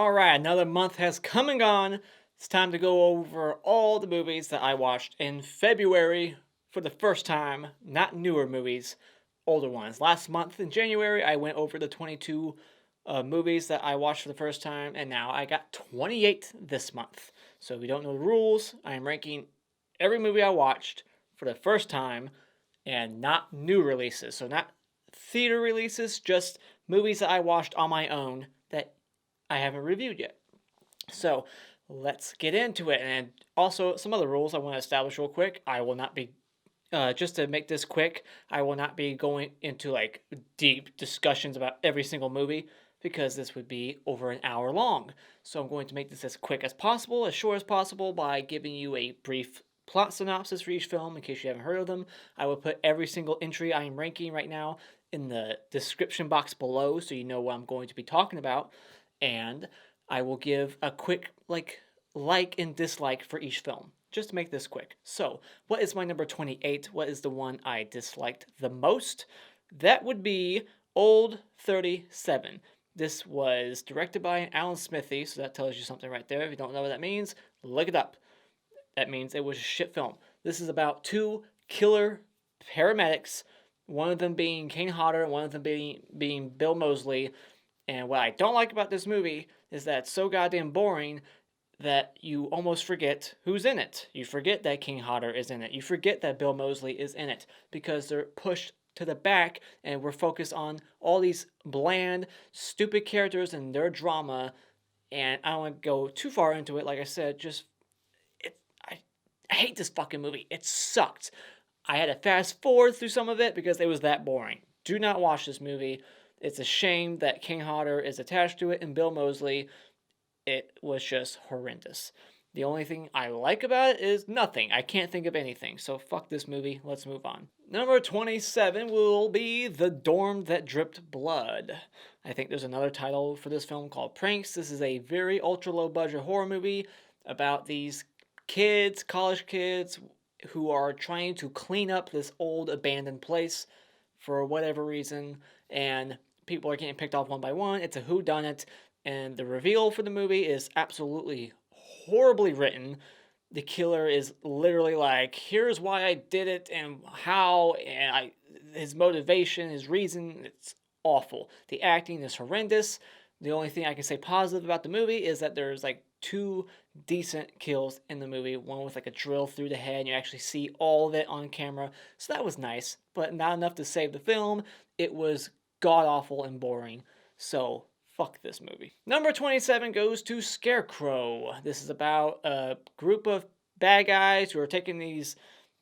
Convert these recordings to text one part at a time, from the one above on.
Alright, another month has come and gone. It's time to go over all the movies that I watched in February for the first time. Not newer movies, older ones. Last month in January, I went over the 22 movies that I watched for the first time, and now I got 28 this month. So if you don't know the rules, I am ranking every movie I watched for the first time and not new releases. So not theater releases, just movies that I watched on my own that I haven't reviewed yet. So let's get into it. And also, some other rules I want to establish real quick. I will not be, just to make this quick, I will not be going into like deep discussions about every single movie because this would be over an hour long. So I'm going to make this as quick as possible, as short as possible, by giving you a brief plot synopsis for each film in case you haven't heard of them. I will put every single entry I am ranking right now in the description box below so you know what I'm going to be talking about. And I will give a quick like and dislike for each film, just to make this quick. So, what is my number 28? What is the one I disliked the most? That would be Old 37. This was directed by Alan Smithy, so that tells you something right there. If you don't know what that means, look it up. That means it was a shit film. This is about two killer paramedics, one of them being Kane Hodder and one of them being Bill Moseley. And what I don't like about this movie is that it's so goddamn boring that you almost forget who's in it. You forget that King Hodder is in it. You forget that Bill Moseley is in it because they're pushed to the back and we're focused on all these bland, stupid characters and their drama. And I don't want to go too far into it. Like I said, I hate this fucking movie. It sucked. I had to fast forward through some of it because it was that boring. Do not watch this movie. It's a shame that King Hodder is attached to it and Bill Moseley. It was just horrendous. The only thing I like about it is nothing. I can't think of anything. So fuck this movie. Let's move on. Number 27 will be The Dorm That Dripped Blood. I think there's another title for this film called Pranks. This is a very ultra low budget horror movie about these kids, college kids, who are trying to clean up this old abandoned place for whatever reason, and people are getting picked off one by one. It's a whodunit, and the reveal for the movie is absolutely horribly written. The killer is literally like, here's why I did it and how, and his motivation, his reason. It's awful. The acting is horrendous. The only thing I can say positive about the movie is that there's like two decent kills in the movie. One with like a drill through the head, and you actually see all of it on camera. So that was nice, but not enough to save the film. It was god awful and boring. So fuck this movie. Number 27 goes to Scarecrow. This is about a group of bad guys who are taking these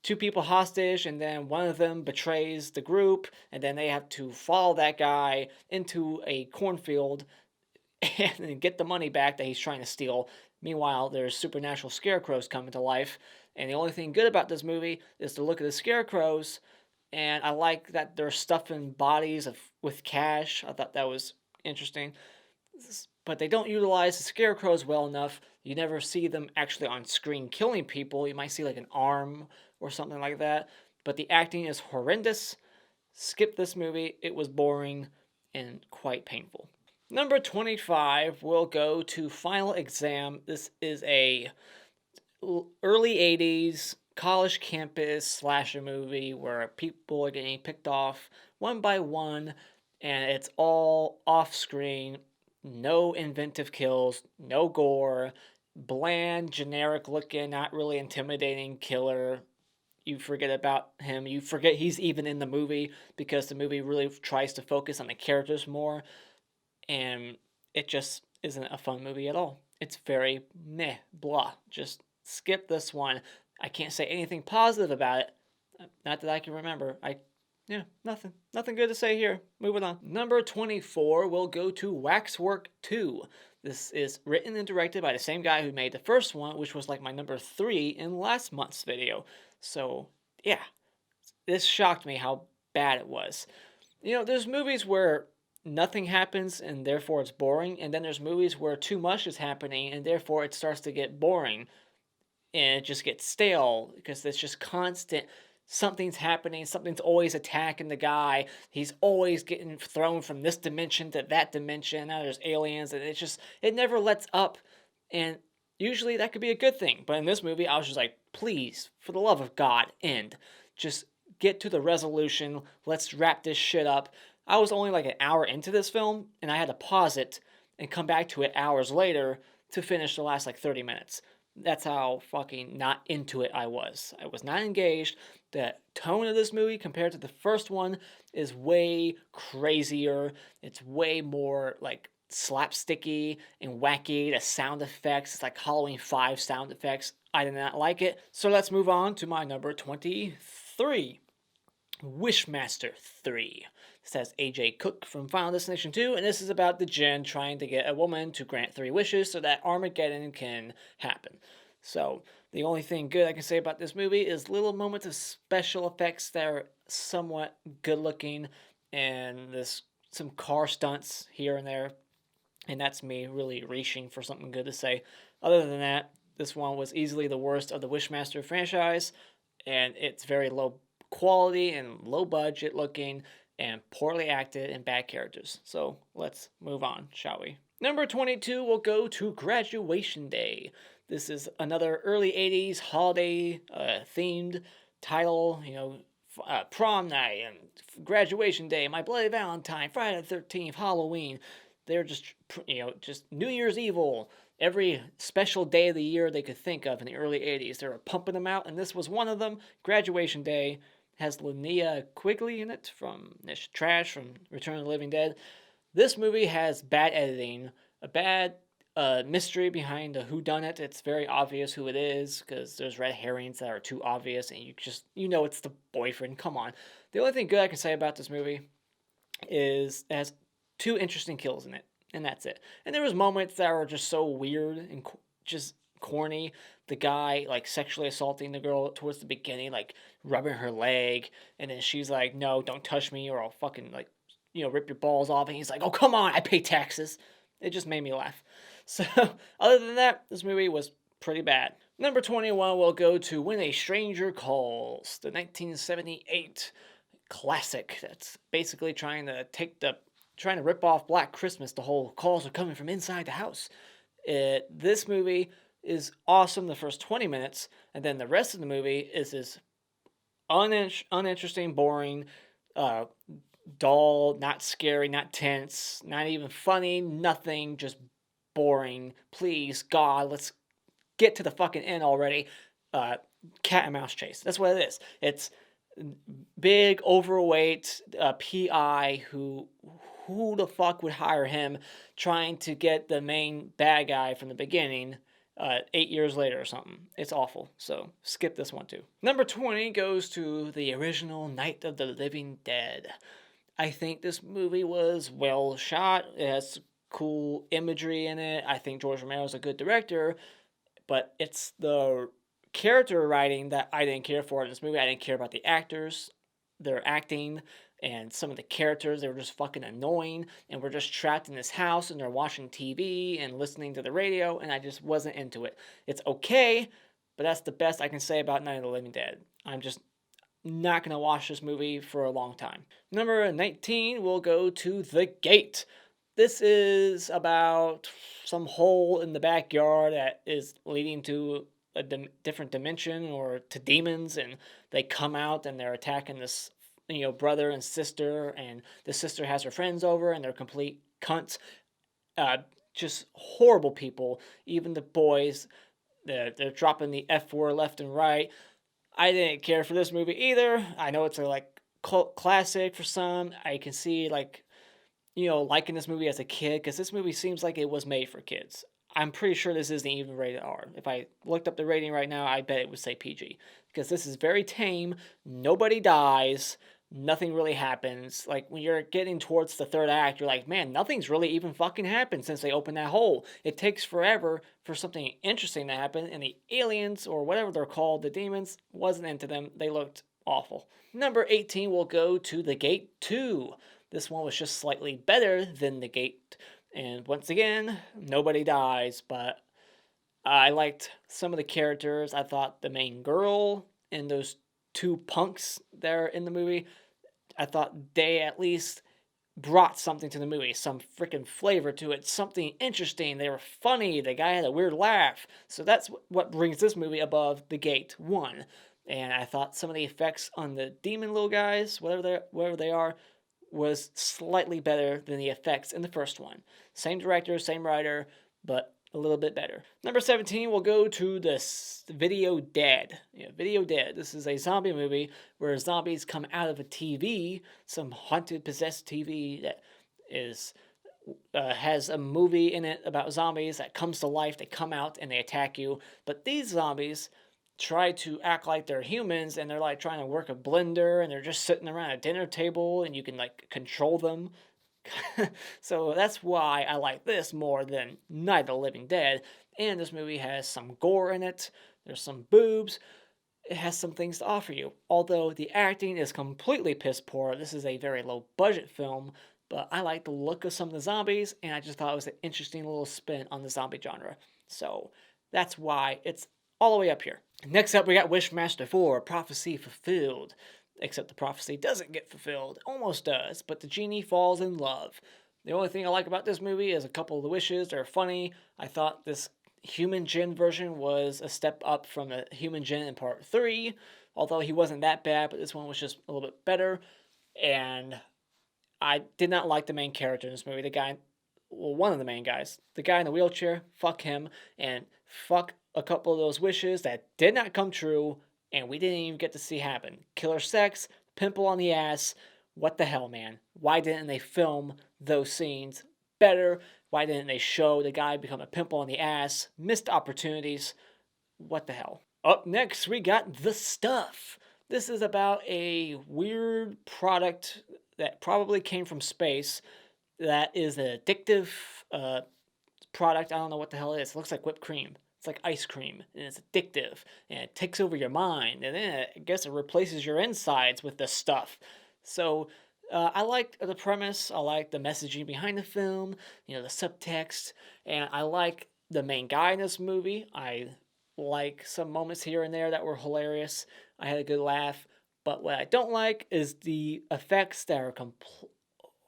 two people hostage, and then one of them betrays the group, and then they have to follow that guy into a cornfield and get the money back that he's trying to steal. Meanwhile, there's supernatural scarecrows coming to life, and the only thing good about this movie is the look of the scarecrows, and I like that they're stuffing bodies with cash. I thought that was interesting. But they don't utilize the scarecrows well enough. You never see them actually on screen killing people. You might see like an arm or something like that. But the acting is horrendous. Skip this movie. It was boring and quite painful. Number 25 will go to Final Exam. This is a early 80s college campus slasher movie where people are getting picked off one by one, and it's all off screen. No inventive kills, no gore, bland, generic looking, not really intimidating killer. You forget about him. You forget he's even in the movie because the movie really tries to focus on the characters more, and it just isn't a fun movie at all. It's very meh, blah. Just skip this one. I can't say anything positive about it. Not that I can remember. Nothing good to say here. Moving on. Number 24 will go to Waxwork 2. This is written and directed by the same guy who made the first one, which was like my number 3 in last month's video. So, yeah. This shocked me how bad it was. There's movies where nothing happens and therefore it's boring, and then there's movies where too much is happening and therefore it starts to get boring and it just gets stale because it's just constant something's happening, something's always attacking the guy. He's always getting thrown from this dimension to that dimension. Now there's aliens, and it never lets up. And usually that could be a good thing. But in this movie, I was just like, please, for the love of God, end. Just get to the resolution. Let's wrap this shit up. I was only like an hour into this film, and I had to pause it and come back to it hours later to finish the last like 30 minutes. That's how fucking not into it I was. I was not engaged. The tone of this movie compared to the first one is way crazier. It's way more like slapsticky and wacky. The sound effects, it's like Halloween 5 sound effects. I did not like it. So let's move on to my number 23. Wishmaster 3. This has AJ Cook from Final Destination 2, and this is about the Djinn trying to get a woman to grant 3 wishes so that Armageddon can happen. So, the only thing good I can say about this movie is little moments of special effects that are somewhat good looking, and some car stunts here and there, and that's me really reaching for something good to say. Other than that, this one was easily the worst of the Wishmaster franchise, and it's very low quality and low budget looking and poorly acted and bad characters. So let's move on, shall we? Number 22 will go to Graduation Day. This is another early 80s holiday themed title, prom night and graduation day, My Bloody Valentine, Friday the 13th, Halloween. They're just New Year's Evil. Every special day of the year they could think of in the early 80s. They were pumping them out, and this was one of them. Graduation Day has Linnea Quigley in it from Trash from Return of the Living Dead. This movie has bad editing, a bad mystery behind the whodunit. It's very obvious who it is because there's red herrings that are too obvious, and you know it's the boyfriend. Come on. The only thing good I can say about this movie is it has 2 interesting kills in it, and that's it. And there was moments that were just so weird and just corny. The guy like sexually assaulting the girl towards the beginning, like rubbing her leg, and then she's like, "No, don't touch me, or I'll fucking rip your balls off." And he's like, "Oh, come on, I pay taxes." It just made me laugh. So other than that, this movie was pretty bad. Number 21 will go to When a Stranger Calls, the 1978 classic that's basically trying to rip off Black Christmas. The whole calls are coming from inside the house. This movie is awesome the first 20 minutes, and then the rest of the movie is this uninteresting, boring, dull, not scary, not tense, not even funny, nothing, just boring. Please, God, let's get to the fucking end already. Cat and mouse chase. That's what it is. It's big, overweight PI who the fuck would hire him trying to get the main bad guy from the beginning 8 years later or something. It's awful. So skip this one too. Number 20 goes to the original Night of the Living Dead. I think this movie was well shot. It has cool imagery in it. I think George Romero's a good director, but it's the character writing that I didn't care for in this movie. I didn't care about the actors, their acting, and some of the characters. They were just fucking annoying, and we're just trapped in this house, and they're watching TV and listening to the radio, and I just wasn't into it. It's okay, but that's the best I can say about Night of the Living Dead. I'm just not going to watch this movie for a long time. Number 19 will go to The Gate. This is about some hole in the backyard that is leading to a different dimension or to demons, and they come out and they're attacking this brother and sister, and the sister has her friends over and they're complete cunts. Just horrible people. Even the boys, they're dropping the F word left and right. I didn't care for this movie either. I know it's a cult classic for some. I can see liking this movie as a kid, because this movie seems like it was made for kids. I'm pretty sure this isn't even rated R. If I looked up the rating right now, I bet it would say PG. Because this is very tame, nobody dies, nothing really happens. Like, when you're getting towards the third act, you're like, man, nothing's really even fucking happened since they opened that hole. It takes forever for something interesting to happen, and the aliens, or whatever they're called, the demons, wasn't into them. They looked awful. Number 18 will go to The Gate 2. This one was just slightly better than The Gate. And once again, nobody dies, but I liked some of the characters. I thought the main girl and those two punks there in the movie, I thought they at least brought something to the movie, some freaking flavor to it, something interesting. They were funny. The guy had a weird laugh. So that's what brings this movie above The Gate 1. And I thought some of the effects on the demon little guys, whatever they are, was slightly better than the effects in the first one. Same director, same writer, but a little bit better. Number 17, we'll go to this Video Dead. Yeah, Video Dead. This is a zombie movie where zombies come out of a TV, some haunted, possessed TV that is has a movie in it about zombies that comes to life. They come out and they attack you. But these zombies try to act like they're humans, and they're like trying to work a blender, and they're just sitting around a dinner table, and you can like control them. So that's why I like this more than Night of the Living Dead. And this movie has some gore in it. There's some boobs. It has some things to offer you. Although the acting is completely piss poor. This is a very low budget film, but I like the look of some of the zombies, and I just thought it was an interesting little spin on the zombie genre. So that's why it's all the way up here. Next up, we got Wishmaster 4, Prophecy Fulfilled. Except the prophecy doesn't get fulfilled. Almost does, but the genie falls in love. The only thing I like about this movie is a couple of the wishes. They're funny. I thought this human Jin version was a step up from the human Jin in part 3, although he wasn't that bad, but this one was just a little bit better. And I did not like the main character in this movie. The guy, well, one of the main guys, the guy in the wheelchair, fuck him, and fuck a couple of those wishes that did not come true, and we didn't even get to see happen. Killer sex, pimple on the ass. What the hell, man? Why didn't they film those scenes better? Why didn't they show the guy become a pimple on the ass? Missed opportunities. What the hell? Up next, we got The Stuff. This is about a weird product that probably came from space that is an addictive product. I don't know what the hell it is. It looks like whipped cream. It's like ice cream, and it's addictive, and it takes over your mind, and then I guess it replaces your insides with the stuff. So I like the premise. I like the messaging behind the film, the subtext, and I like the main guy in this movie. I like some moments here and there that were hilarious. I had a good laugh, but what I don't like is the effects that are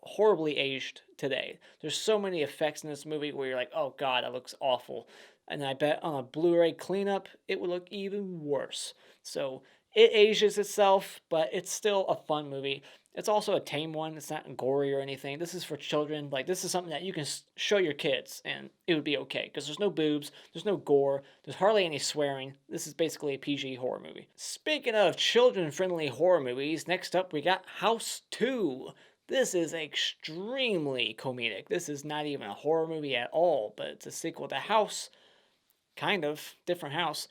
horribly aged today. There's so many effects in this movie where you're like, oh god, that looks awful. And I bet on a Blu-ray cleanup, it would look even worse. So it ages itself, but it's still a fun movie. It's also a tame one. It's not gory or anything. This is for children. Like, this is something that you can show your kids, and it would be okay. Because there's no boobs, there's no gore, there's hardly any swearing. This is basically a PG horror movie. Speaking of children-friendly horror movies, next up we got House 2. This is extremely comedic. This is not even a horror movie at all, but it's a sequel to House. Kind of. Different House.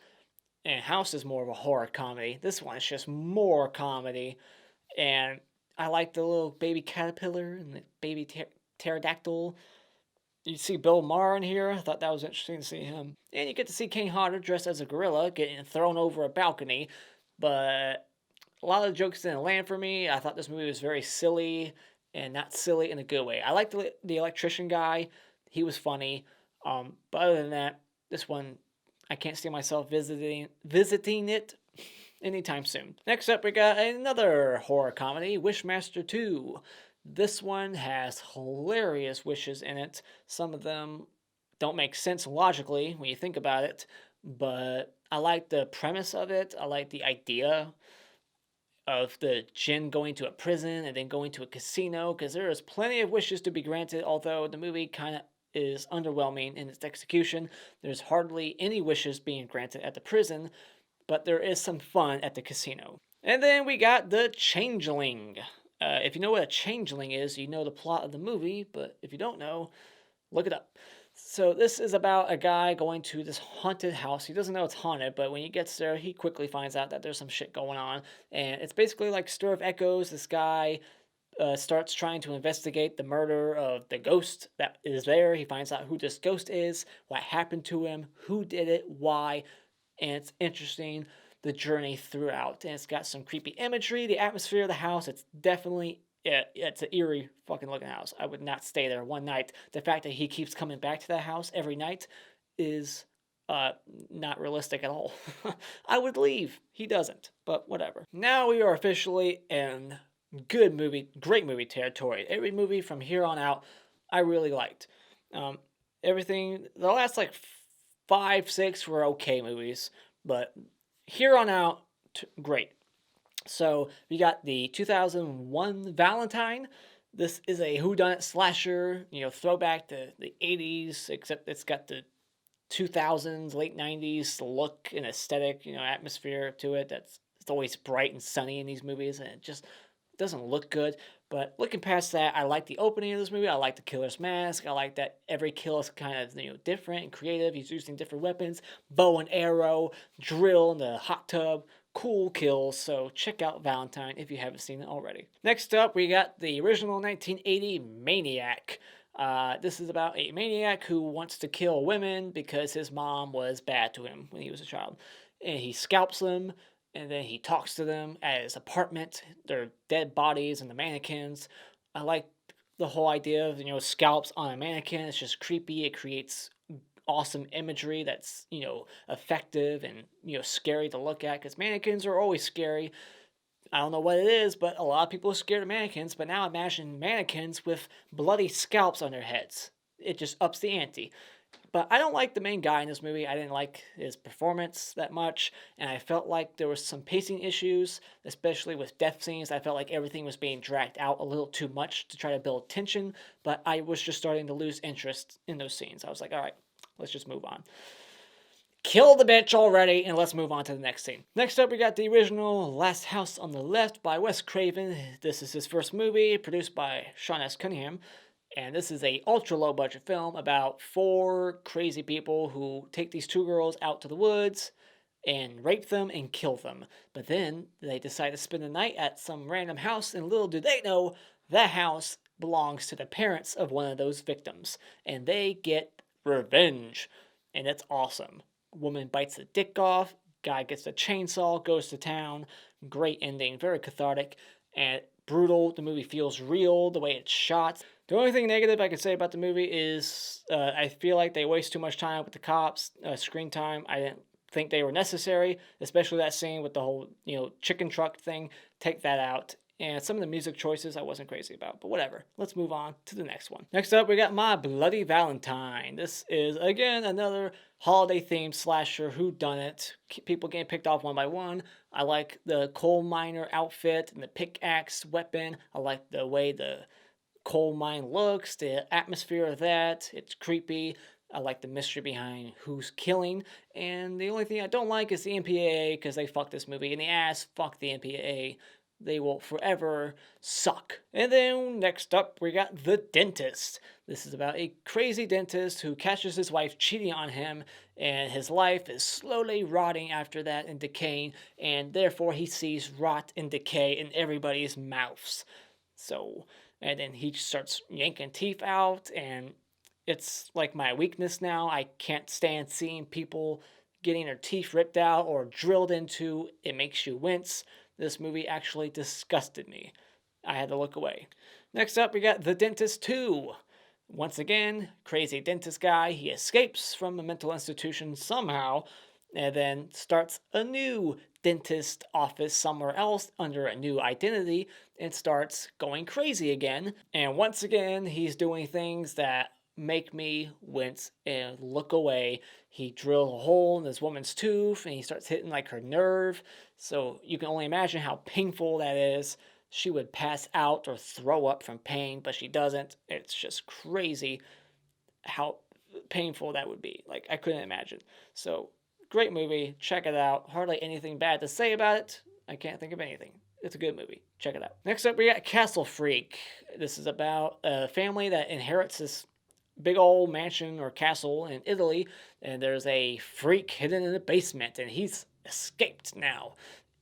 And House is more of a horror comedy. This one is just more comedy. And I like the little baby caterpillar and the baby pterodactyl. You see Bill Maher in here. I thought that was interesting to see him. And you get to see King Hodder dressed as a gorilla getting thrown over a balcony. But a lot of the jokes didn't land for me. I thought this movie was very silly, and not silly in a good way. I liked the electrician guy. He was funny. But other than that, this one, I can't see myself visiting it anytime soon. Next up, we got another horror comedy, Wishmaster 2. This one has hilarious wishes in it. Some of them don't make sense logically when you think about it, but I like the premise of it. I like the idea of the djinn going to a prison and then going to a casino, because there is plenty of wishes to be granted, although the movie kind of is underwhelming in its execution. There's hardly any wishes being granted at the prison, but there is some fun at the casino. And then we got The Changeling. If you know what a changeling is, you know the plot of the movie, but if you don't know, look it up. So this is about a guy going to this haunted house. He doesn't know it's haunted, but when he gets there, he quickly finds out that there's some shit going on. And it's basically like Stir of Echoes. This guy starts trying to investigate the murder of the ghost that is there. He finds out who this ghost is, what happened to him, who did it, why, and it's interesting, the journey throughout. And it's got some creepy imagery, the atmosphere of the house. It's definitely, it's an eerie fucking looking house. I would not stay there one night. The fact that he keeps coming back to that house every night is uh, not realistic at all. I would leave. He doesn't, but whatever. Now we are officially in great movie territory. Every movie from here on out, I really liked. Um, Everything, the last like five, six were okay movies, but here on out, great. So we got the 2001 Valentine. This is a whodunit slasher, throwback to the 80s, except it's got the 2000s, late 90s look and aesthetic, atmosphere to it. It's always bright and sunny in these movies, and it just doesn't look good. But looking past that, I like the opening of this movie. I like the killer's mask. I like that every kill is kind of different and creative. He's using different weapons, bow and arrow, drill in the hot tub. Cool kills. So check out Valentine if you haven't seen it already. Next up, we got the original 1980 Maniac. This is about a maniac who wants to kill women because his mom was bad to him when he was a child. And he scalps them, and then he talks to them at his apartment. Their dead bodies and the mannequins. I like the whole idea of, scalps on a mannequin. It's just creepy. It creates awesome imagery that's, effective and, scary to look at, because mannequins are always scary. I don't know what it is, but a lot of people are scared of mannequins, but now imagine mannequins with bloody scalps on their heads. It just ups the ante. But I don't like the main guy in this movie. I didn't like his performance that much, and I felt like there was some pacing issues, especially with death scenes. I felt like everything was being dragged out a little too much to try to build tension, but I was just starting to lose interest in those scenes. I was like, all right, let's just move on. Kill the bitch already, and let's move on to the next scene. Next up, we got the original Last House on the Left by Wes Craven. This is his first movie, produced by Sean S. Cunningham. And this is a ultra low budget film about four crazy people who take these two girls out to the woods and rape them and kill them. But then they decide to spend the night at some random house, and little do they know, that house belongs to the parents of one of those victims. And they get revenge. And it's awesome. Woman bites the dick off, guy gets the chainsaw, goes to town. Great ending, very cathartic and brutal. The movie feels real, the way it's shot. The only thing negative I can say about the movie is I feel like they waste too much time with the cops, screen time. I didn't think they were necessary, especially that scene with the whole, chicken truck thing. Take that out. And some of the music choices I wasn't crazy about, but whatever. Let's move on to the next one. Next up, we got My Bloody Valentine. This is, again, another holiday-themed slasher whodunit. People getting picked off one by one. I like the coal miner outfit and the pickaxe weapon. I like the way the coal mine looks, the atmosphere of that. It's creepy. I like the mystery behind who's killing. And the only thing I don't like is the MPAA, because they fucked this movie in the ass. Fuck the MPAA. They will forever suck. And then next up, we got The Dentist. This is about a crazy dentist who catches his wife cheating on him, and his life is slowly rotting after that and decaying, and therefore he sees rot and decay in everybody's mouths. So, and then he starts yanking teeth out, and it's like my weakness now. I can't stand seeing people getting their teeth ripped out or drilled into. It makes you wince. This movie actually disgusted me. I had to look away. Next up, we got The Dentist 2. Once again, crazy dentist guy. He escapes from a mental institution somehow and then starts a new dentist office somewhere else under a new identity and starts going crazy again. And once again, he's doing things that make me wince and look away. He drills a hole in this woman's tooth and he starts hitting like her nerve. So you can only imagine how painful that is. She would pass out or throw up from pain, but she doesn't. It's just crazy how painful that would be. Like, I couldn't imagine. So, great movie. Check it out. Hardly anything bad to say about it. I can't think of anything. It's a good movie. Check it out. Next up, we got Castle Freak. This is about a family that inherits this big old mansion or castle in Italy, and there's a freak hidden in the basement, and he's escaped now.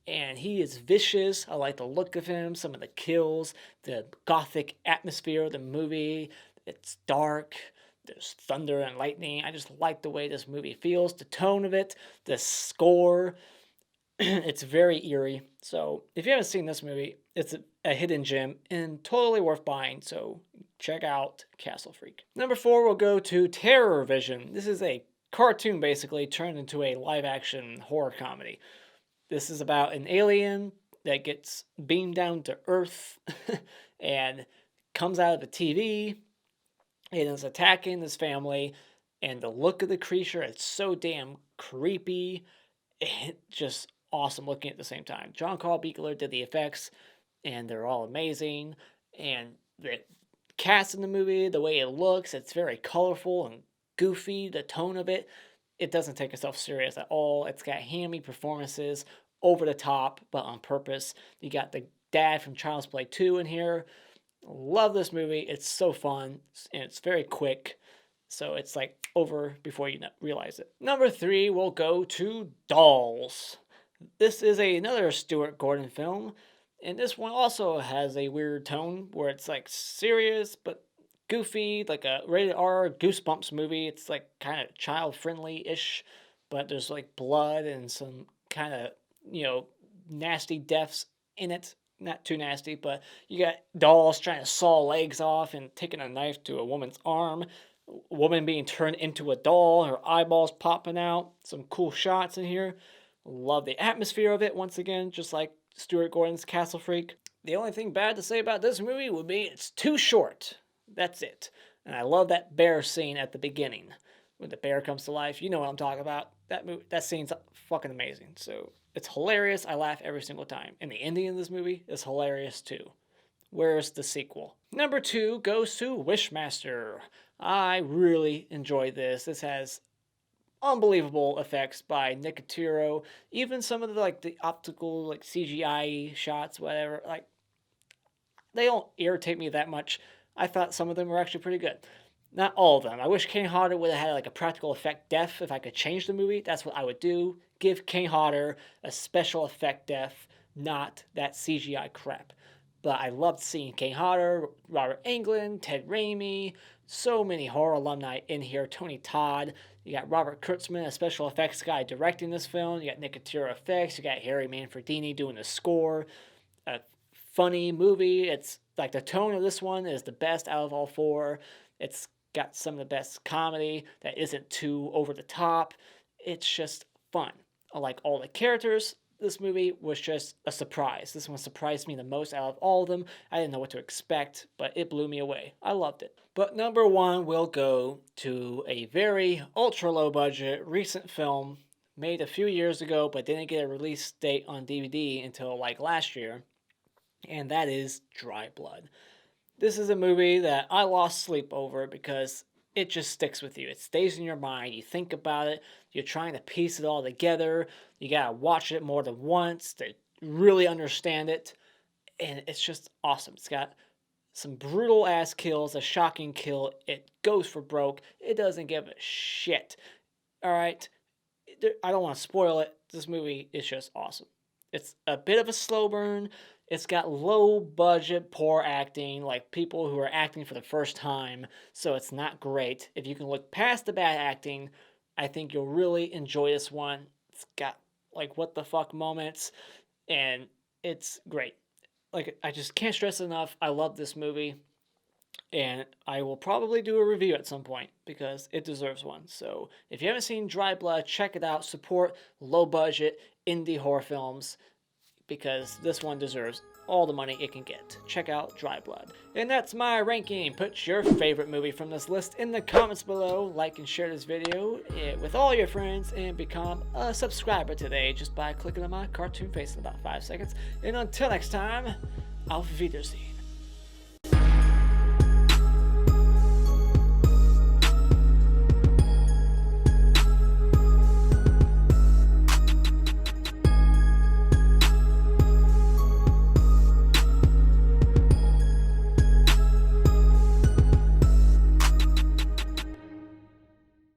And he is vicious. I like the look of him, some of the kills, the gothic atmosphere of the movie. It's dark. There's thunder and lightning. I just like the way this movie feels, the tone of it, the score. It's very eerie. So if you haven't seen this movie, it's a hidden gem and totally worth buying. So check out Castle Freak. Number 4, we'll go to Terror Vision. This is a cartoon basically turned into a live action horror comedy. This is about an alien that gets beamed down to Earth and comes out of the TV and is attacking this family. And the look of the creature, it's so damn creepy and just awesome looking at the same time. John Carl Buechler did the effects, and they're all amazing. And the cast in the movie, the way it looks, it's very colorful and goofy. The tone of it, it doesn't take itself serious at all. It's got hammy performances, over the top, but on purpose. You got the dad from Child's Play 2 in here. Love this movie. It's so fun, and it's very quick. So it's like over before you realize it. Number 3, we'll go to Dolls. This is another Stuart Gordon film, and this one also has a weird tone where it's like serious but goofy, like a rated R Goosebumps movie. It's like kind of child friendly ish, but there's like blood and some kind of, nasty deaths in it. Not too nasty, but you got dolls trying to saw legs off and taking a knife to a woman's arm. Woman being turned into a doll, her eyeballs popping out. Some cool shots in here. Love the atmosphere of it, once again, just like Stuart Gordon's Castle Freak. The only thing bad to say about this movie would be it's too short. That's it. And I love that bear scene at the beginning. When the bear comes to life, you know what I'm talking about. That scene's fucking amazing. So it's hilarious. I laugh every single time. And the ending of this movie is hilarious too. Where's the sequel? Number 2 goes to Wishmaster. I really enjoyed this. This has unbelievable effects by Nicotero. Even some of the optical CGI shots, whatever, they don't irritate me that much. I thought some of them were actually pretty good. Not all of them. I wish Kane Hodder would have had a practical effect death. If I could change the movie, that's what I would do. Give Kane Hodder a special effect death, not that CGI crap. But I loved seeing Kane Hodder, Robert Englund, Ted Raimi, so many horror alumni in here. Tony Todd. You got Robert Kurtzman, a special effects guy, directing this film. You got Nicotero effects. You got Harry Manfredini doing the score. A funny movie. It's like the tone of this one is the best out of all 4. It's got some of the best comedy that isn't too over the top. It's just fun. I like all the characters. This movie was just a surprise. This one surprised me the most out of all of them. I didn't know what to expect, but it blew me away. I loved it. But number 1 will go to a very ultra low budget recent film made a few years ago, but didn't get a release date on DVD until last year. And that is Dry Blood. This is a movie that I lost sleep over because it just sticks with you. It stays in your mind. You think about it. You're trying to piece it all together. You gotta watch it more than once to really understand it. And it's just awesome. It's got some brutal ass kills, a shocking kill. It goes for broke. It doesn't give a shit. Alright? I don't want to spoil it. This movie is just awesome. It's a bit of a slow burn. It's got low budget, poor acting, like people who are acting for the first time, so it's not great. If you can look past the bad acting, I think you'll really enjoy this one. It's got what the fuck moments, and it's great. I just can't stress enough, I love this movie, and I will probably do a review at some point because it deserves one. So if you haven't seen Dry Blood, check it out. Support low budget indie horror films, because this one deserves all the money it can get. Check out Dry Blood. And that's my ranking. Put your favorite movie from this list in the comments below. Like and share this video with all your friends, and become a subscriber today just by clicking on my cartoon face in about 5 seconds. And until next time, auf Wiedersehen.